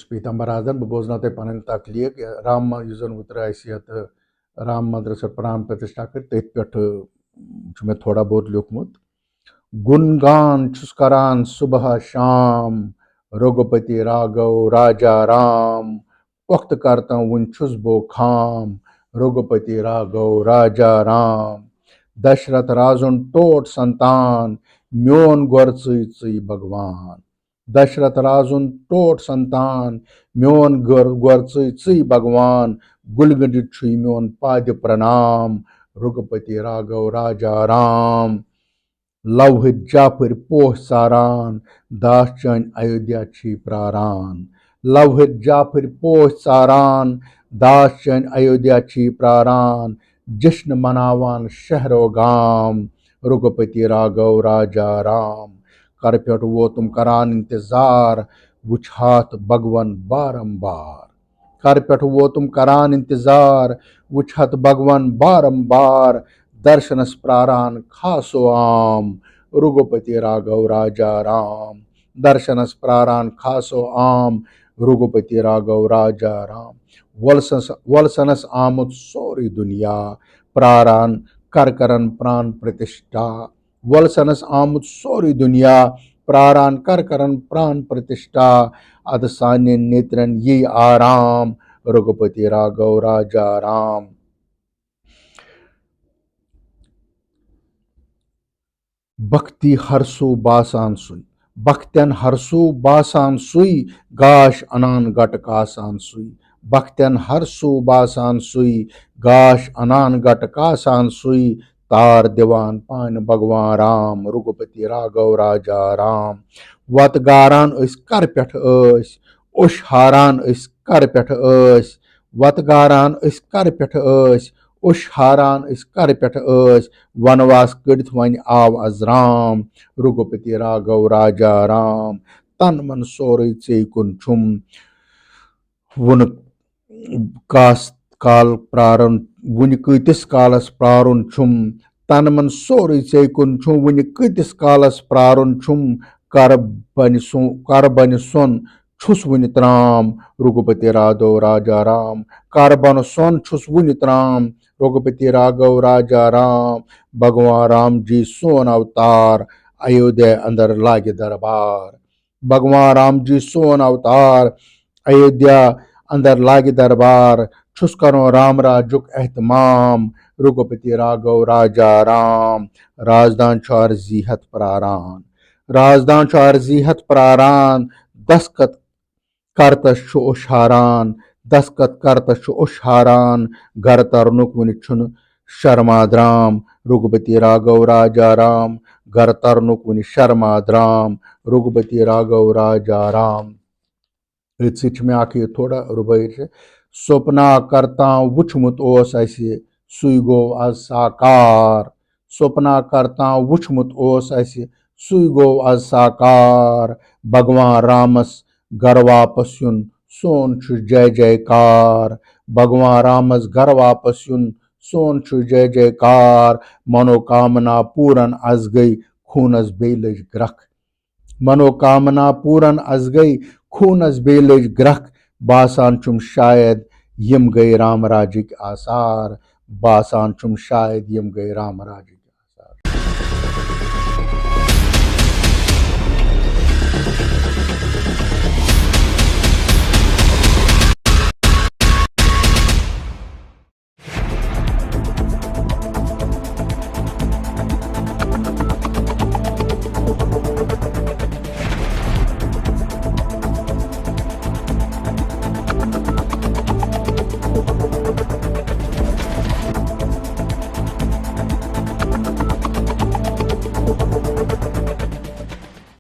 पीताम्बर राजन बह बोजन तुम पन तकलीक राम जन उतर राम मंदिर प्राण प्रतिष्ठा कर तथ पे थोड़ा बहुत लिखमुत गुणगान छुस करान सुबह शाम रघुपति राघव राजा राम पुख्त करता वन छुस बो खाम रघुपति राघव राजा राम दशरथ राजुन टोट संतान म्योन गोर भगवान दशरथ राजुन टोट संतान म्योन गोर भगवान गुलगंडित छुई म्योन पाद प्रणाम रघुपति राघव राजा राम लवहित जाफर पोह सारान दास चन अयोध्या छी प्रारान लवहित जाफर पोह सारान दास चन अयोध्या छी प्रारान जश्न मनावान शहरो गाम रघुपति राघव राजा राम कर पे वो तुम करान इंतजार वुछात भगवन बारंबार कर पे वो तुम करान इंतजार वुछत भगवन बारंबार दर्शनस प्रारान खासो आम रघुपति राघव राजा राम दर्शनस प्रारान खासो आम रघुपति राघव राजा राम वलसनस आमुत सोरी दुनिया प्रारान कर करन प्राण प्रतिष्ठा वलसनस आमुत सोरी दुनिया प्रारान कर करन प्राण प्रतिष्ठा अद सान्य नेत्रन ये आराम रघुपति राघव राजा राम भक्ति हरसु बासान सुई भक्तन हरसु बासान सुई गाश अनान गट कासान सुई भक्तन हरसु बासान सुई गाश अनान गट कासान सुई तार दिवान पान भगवान राम रघुपति राघव राजा राम वत गारान कर पेठ उश हारान कर पेठ वत गारान कर पेठ उश हारान कर पेठ वनवास कड़ित वन आव अजराम रघुपति राघव राजा राम तन मन सोरे चे कुन छुम वन कास काल प्रारन वन कतिस कालस प्रारुन छुम तन मन सोरे चे कुन छुम वन कतिस कालस प्रारुन छुम कर बन सुन छुस वन त्राम रघुपति राघव राजा राम कर बन सुन छुस वन त्राम रघुपति राघव राजा राम भगवान राम जी सोन अवतार अयोध्या अंदर लागे दरबार भगवान राम जी सोन अवतार अयोध्या अंदर लागे दरबार छुस करो राम राजुक एहतमाम रघुपति राघव राजा राम राजदान अर्जी हथ प्रारान राजदान अर्जी हथ प्रारान दस्खत करतस उशारान दस्खत करतस उशारान घर तरनुक वन छुन शर्माद्राम रघुपति राघव राजा राम घर तरनुक वन शर्माद्राम रघुपति राघव राजा राम मे आखिर थोड़ा रुबैर स्वप्ना करता वुछमुत ओस असे सुई गो आज साकार स्वप्ना करता वुछमुत ओस असे सुई गो आज साकार भगवान रामस घर वापस युन सोन छु जय जयकार भगवान रामस घर वापस युन सोन छु जय जयकार मनोकामना पूरन अज गई खूनस बे लज ग्रख मनोकामना पूरन अज गई खूनस बे लज ग्रख बासान चुम शायद यम गए राम राजिक आसार बासान चुम शायद यम गए राम राजिक